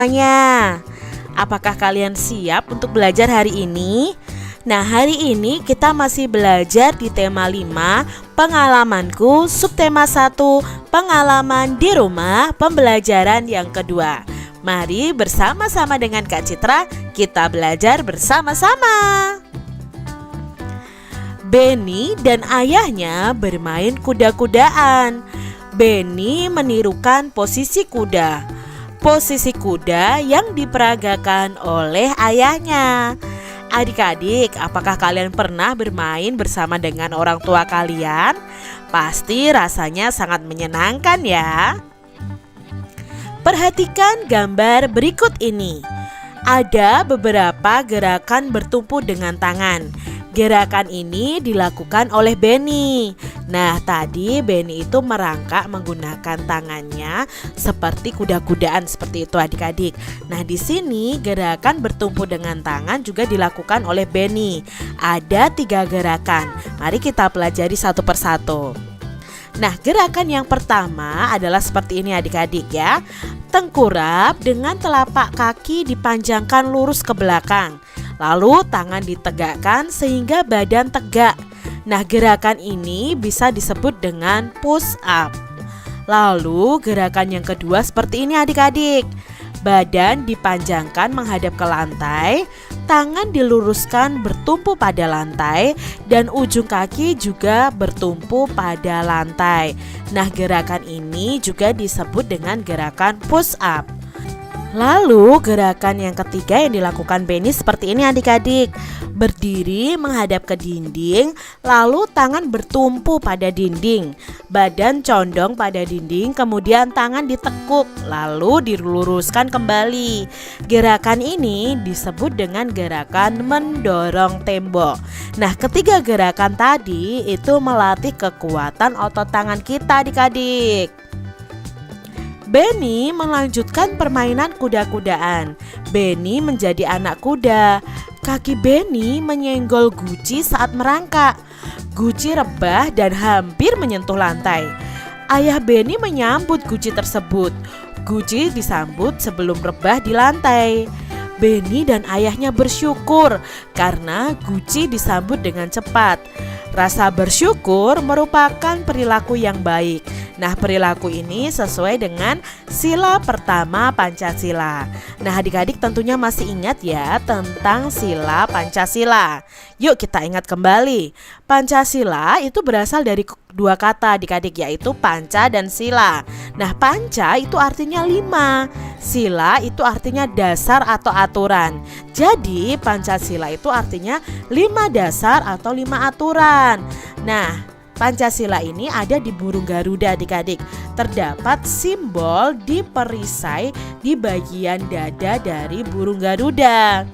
semuanya. Apakah kalian siap untuk belajar hari ini? Nah, hari ini kita masih belajar di tema 5, pengalamanku, subtema 1, pengalaman di rumah, pembelajaran yang kedua. Mari bersama-sama dengan Kak Citra kita belajar bersama-sama. Benny dan ayahnya bermain kuda-kudaan. Benny menirukan posisi kuda. Posisi kuda yang diperagakan oleh ayahnya. Adik-adik, apakah kalian pernah bermain bersama dengan orang tua kalian? Pasti rasanya sangat menyenangkan ya. Perhatikan gambar berikut ini. Ada beberapa gerakan bertumpu dengan tangan. Gerakan ini dilakukan oleh Benny. Nah, tadi Benny itu merangkak menggunakan tangannya seperti kuda-kudaan seperti itu adik-adik. Nah, di sini gerakan bertumpu dengan tangan juga dilakukan oleh Benny. Ada 3 gerakan. Mari kita pelajari satu persatu. Nah, gerakan yang pertama adalah seperti ini adik-adik ya. Tengkurap dengan telapak kaki dipanjangkan lurus ke belakang. Lalu tangan ditegakkan sehingga badan tegak. Nah, gerakan ini bisa disebut dengan push up. Lalu gerakan yang kedua seperti ini adik-adik. Badan dipanjangkan menghadap ke lantai, tangan diluruskan bertumpu pada lantai, dan ujung kaki juga bertumpu pada lantai. Nah, gerakan ini juga disebut dengan gerakan push up. Lalu gerakan yang ketiga yang dilakukan Benny seperti ini adik-adik. Berdiri menghadap ke dinding, lalu tangan bertumpu pada dinding. Badan condong pada dinding, kemudian tangan ditekuk, lalu diluruskan kembali. Gerakan ini disebut dengan gerakan mendorong tembok. Nah, ketiga gerakan tadi itu melatih kekuatan otot tangan kita adik-adik. Benny melanjutkan permainan kuda-kudaan. Benny menjadi anak kuda. Kaki Benny menyenggol guci saat merangkak. Guci rebah dan hampir menyentuh lantai. Ayah Benny menyambut guci tersebut. Guci disambut sebelum rebah di lantai. Benny dan ayahnya bersyukur karena guci disambut dengan cepat. Rasa bersyukur merupakan perilaku yang baik. Nah, perilaku ini sesuai dengan sila pertama Pancasila. Nah, adik-adik tentunya masih ingat ya tentang sila Pancasila. Yuk kita ingat kembali. Pancasila itu berasal dari 2 kata adik-adik, yaitu panca dan sila. Nah, panca itu artinya 5, sila itu artinya dasar atau aturan. Jadi Pancasila itu artinya 5 dasar atau 5 aturan. Nah, Pancasila ini ada di burung Garuda adik-adik. Terdapat simbol di perisai di bagian dada dari burung Garuda.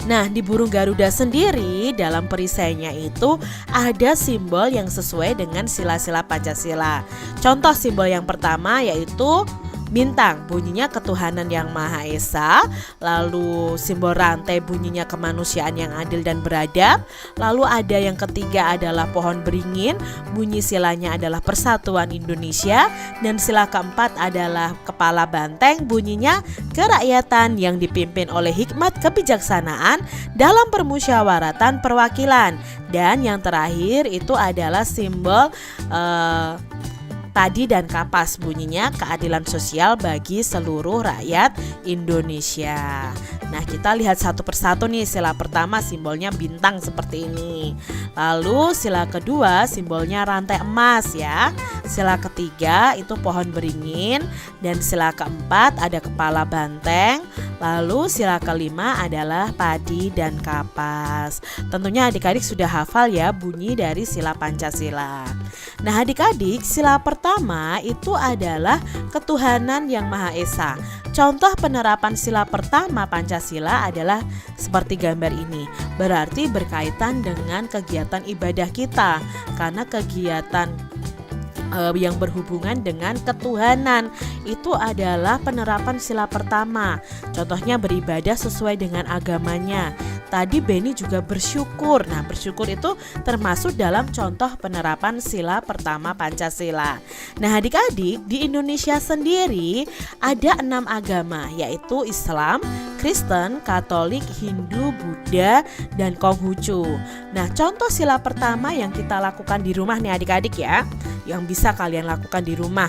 Nah, di burung Garuda sendiri dalam perisainya itu ada simbol yang sesuai dengan sila-sila Pancasila. Contoh simbol yang pertama yaitu bintang, bunyinya ketuhanan yang Maha Esa. Lalu simbol rantai bunyinya kemanusiaan yang adil dan beradab. Lalu ada yang ketiga adalah pohon beringin, bunyi silanya adalah Persatuan Indonesia. Dan sila keempat adalah kepala banteng, bunyinya kerakyatan yang dipimpin oleh hikmat kebijaksanaan dalam permusyawaratan perwakilan. Dan yang terakhir itu adalah simbol padi dan kapas, bunyinya keadilan sosial bagi seluruh rakyat Indonesia. Nah, kita lihat satu persatu nih. Sila pertama simbolnya bintang seperti ini. Lalu sila kedua simbolnya rantai emas ya. Sila ketiga itu pohon beringin. Dan sila keempat ada kepala banteng. Lalu sila kelima adalah padi dan kapas. Tentunya adik-adik sudah hafal ya bunyi dari sila Pancasila. Nah, adik-adik, sila pertama itu adalah ketuhanan yang Maha Esa. Contoh penerapan sila pertama Pancasila adalah seperti gambar ini. Berarti berkaitan dengan kegiatan ibadah kita. Karena kegiatan yang berhubungan dengan ketuhanan. Itu adalah penerapan sila pertama. Contohnya beribadah sesuai dengan agamanya. Tadi Beni juga bersyukur. Nah, bersyukur itu termasuk dalam contoh penerapan sila pertama Pancasila. Nah, adik-adik, di Indonesia sendiri ada 6 agama, yaitu Islam, Kristen, Katolik, Hindu, Buddha, dan Konghucu. Nah, contoh sila pertama yang kita lakukan di rumah nih adik-adik ya, yang bisa kalian lakukan di rumah: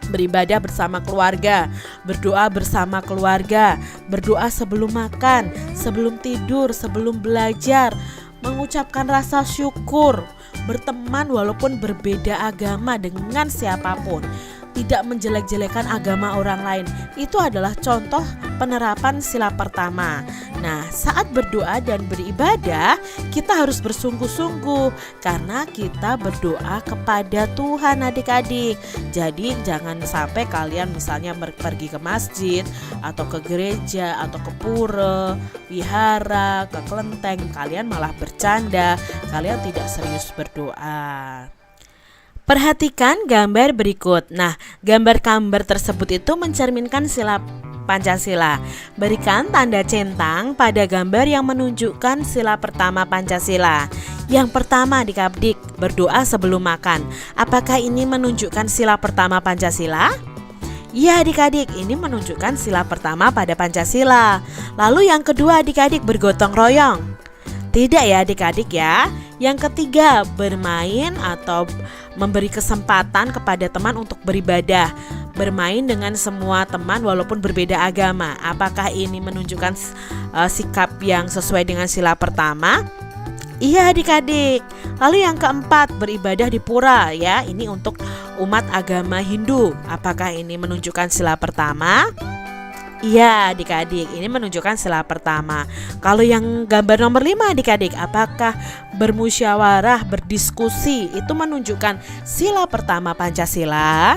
beribadah bersama keluarga, berdoa bersama keluarga, berdoa sebelum makan, sebelum tidur, sebelum belajar, mengucapkan rasa syukur, berteman walaupun berbeda agama dengan siapapun, tidak menjelek-jelekan agama orang lain. Itu adalah contoh penerapan sila pertama. Nah, saat berdoa dan beribadah, kita harus bersungguh-sungguh karena kita berdoa kepada Tuhan adik-adik. Jadi jangan sampai kalian misalnya pergi ke masjid atau ke gereja atau ke pura, wihara, ke kelenteng, kalian malah bercanda, kalian tidak serius berdoa. Perhatikan gambar berikut. Nah, gambar-gambar tersebut itu mencerminkan sila Pancasila. Berikan tanda centang pada gambar yang menunjukkan sila pertama Pancasila. Yang pertama adik-adik, berdoa sebelum makan. Apakah ini menunjukkan sila pertama Pancasila? Iya adik-adik, ini menunjukkan sila pertama pada Pancasila. Lalu yang kedua adik-adik, bergotong royong. Tidak ya adik-adik ya. Yang ketiga, bermain atau memberi kesempatan kepada teman untuk beribadah. Bermain dengan semua teman walaupun berbeda agama. Apakah ini menunjukkan sikap yang sesuai dengan sila pertama? Iya adik-adik. Lalu yang keempat, beribadah di pura ya. Ini untuk umat agama Hindu. Apakah ini menunjukkan sila pertama? Iya adik-adik, ini menunjukkan sila pertama. Kalau yang gambar nomor 5 adik-adik, apakah bermusyawarah, berdiskusi itu menunjukkan sila pertama Pancasila?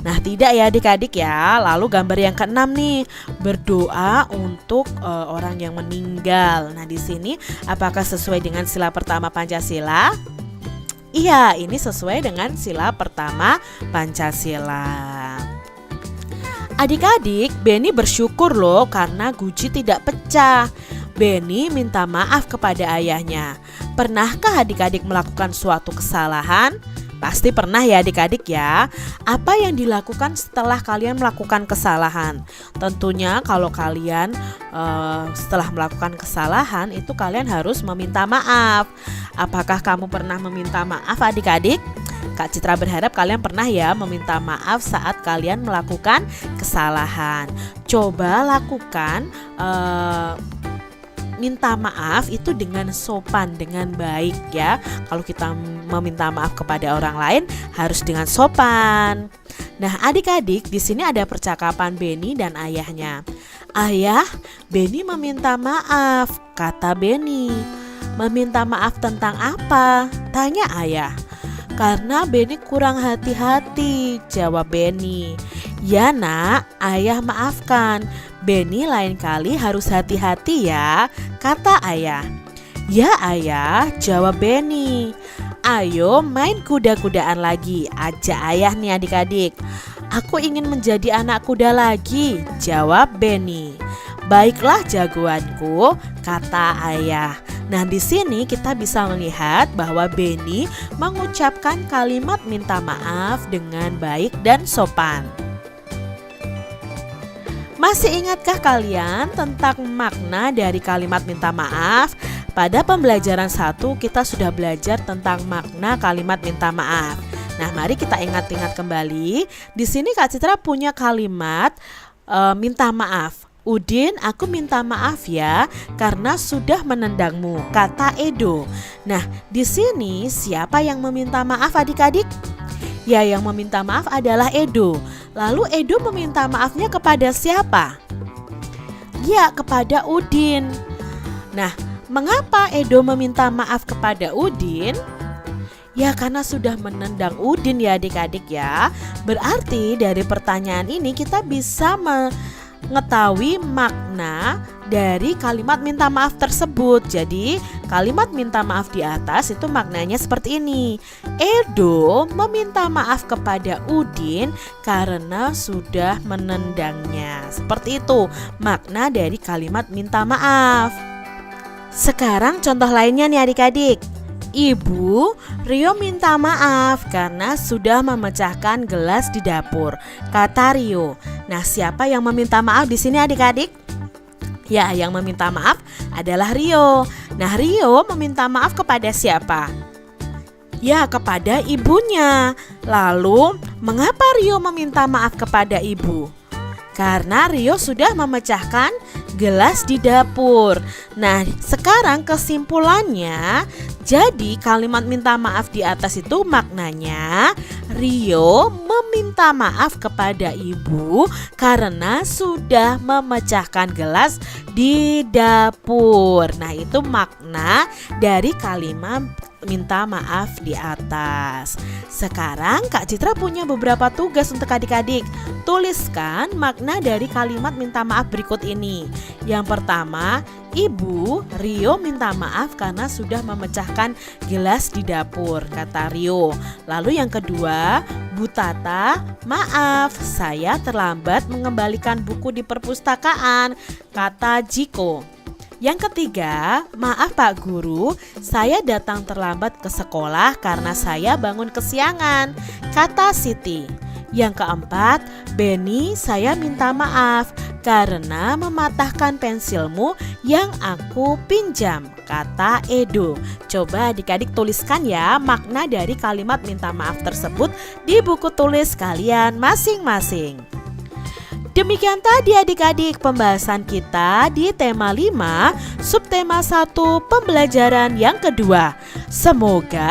Nah, tidak ya adik-adik ya. Lalu gambar yang ke-6 nih, berdoa untuk orang yang meninggal. Nah, di sini apakah sesuai dengan sila pertama Pancasila? Iya, ini sesuai dengan sila pertama Pancasila. Adik-adik, Beni bersyukur loh karena guci tidak pecah. Beni minta maaf kepada ayahnya. Pernahkah adik-adik melakukan suatu kesalahan? Pasti pernah ya adik-adik ya. Apa yang dilakukan setelah kalian melakukan kesalahan? Tentunya kalau kalian setelah melakukan kesalahan itu kalian harus meminta maaf. Apakah kamu pernah meminta maaf adik-adik? Kak Citra berharap kalian pernah ya meminta maaf saat kalian melakukan kesalahan. Coba lakukan minta maaf itu dengan sopan, dengan baik ya. Kalau kita meminta maaf kepada orang lain harus dengan sopan. Nah, adik-adik, di sini ada percakapan Beni dan ayahnya. Ayah, Beni meminta maaf, kata Beni. Meminta maaf tentang apa? Tanya ayah. Karena Beni kurang hati-hati, jawab Beni. Ya nak, ayah maafkan. Beni lain kali harus hati-hati ya, kata ayah. Ya ayah, jawab Beni. Ayo main kuda-kudaan lagi, ajak ayah nih adik-adik. Aku ingin menjadi anak kuda lagi, jawab Beni. Baiklah jagoanku, kata ayah. Nah, di sini kita bisa melihat bahwa Beni mengucapkan kalimat minta maaf dengan baik dan sopan. Masih ingatkah kalian tentang makna dari kalimat minta maaf? Pada pembelajaran 1 kita sudah belajar tentang makna kalimat minta maaf. Nah, mari kita ingat-ingat kembali. Di sini Kak Citra punya kalimat minta maaf. Udin, aku minta maaf ya karena sudah menendangmu, kata Edo. Nah, di sini siapa yang meminta maaf adik-adik? Ya, yang meminta maaf adalah Edo. Lalu Edo meminta maafnya kepada siapa? Ya, kepada Udin. Nah, mengapa Edo meminta maaf kepada Udin? Ya, karena sudah menendang Udin ya adik-adik ya. Berarti dari pertanyaan ini kita bisa mengetahui makna dari kalimat minta maaf tersebut. Jadi kalimat minta maaf di atas itu maknanya seperti ini. Edo meminta maaf kepada Udin karena sudah menendangnya. Seperti itu makna dari kalimat minta maaf. Sekarang contoh lainnya nih adik-adik. Ibu, Rio minta maaf karena sudah memecahkan gelas di dapur, kata Rio. Nah, siapa yang meminta maaf di sini adik-adik? Ya, yang meminta maaf adalah Rio. Nah, Rio meminta maaf kepada siapa? Ya, kepada ibunya. Lalu, mengapa Rio meminta maaf kepada ibu? Karena Rio sudah memecahkan gelas di dapur. Nah, sekarang kesimpulannya, jadi kalimat minta maaf di atas itu maknanya Rio meminta maaf kepada ibu karena sudah memecahkan gelas di dapur. Nah, itu makna dari kalimat minta maaf di atas. Sekarang Kak Citra punya beberapa tugas untuk adik-adik. Tuliskan makna dari kalimat minta maaf berikut ini. Yang pertama, Ibu, Rio minta maaf karena sudah memecahkan gelas di dapur, kata Rio. Lalu yang kedua, Bu Tata, maaf saya terlambat mengembalikan buku di perpustakaan, kata Jiko. Yang ketiga, maaf Pak Guru, saya datang terlambat ke sekolah karena saya bangun kesiangan, kata Siti. Yang keempat, Benny, saya minta maaf karena mematahkan pensilmu yang aku pinjam, kata Edo. Coba adik-adik tuliskan ya makna dari kalimat minta maaf tersebut di buku tulis kalian masing-masing. Demikian tadi adik-adik pembahasan kita di tema 5, subtema 1 pembelajaran yang kedua. Semoga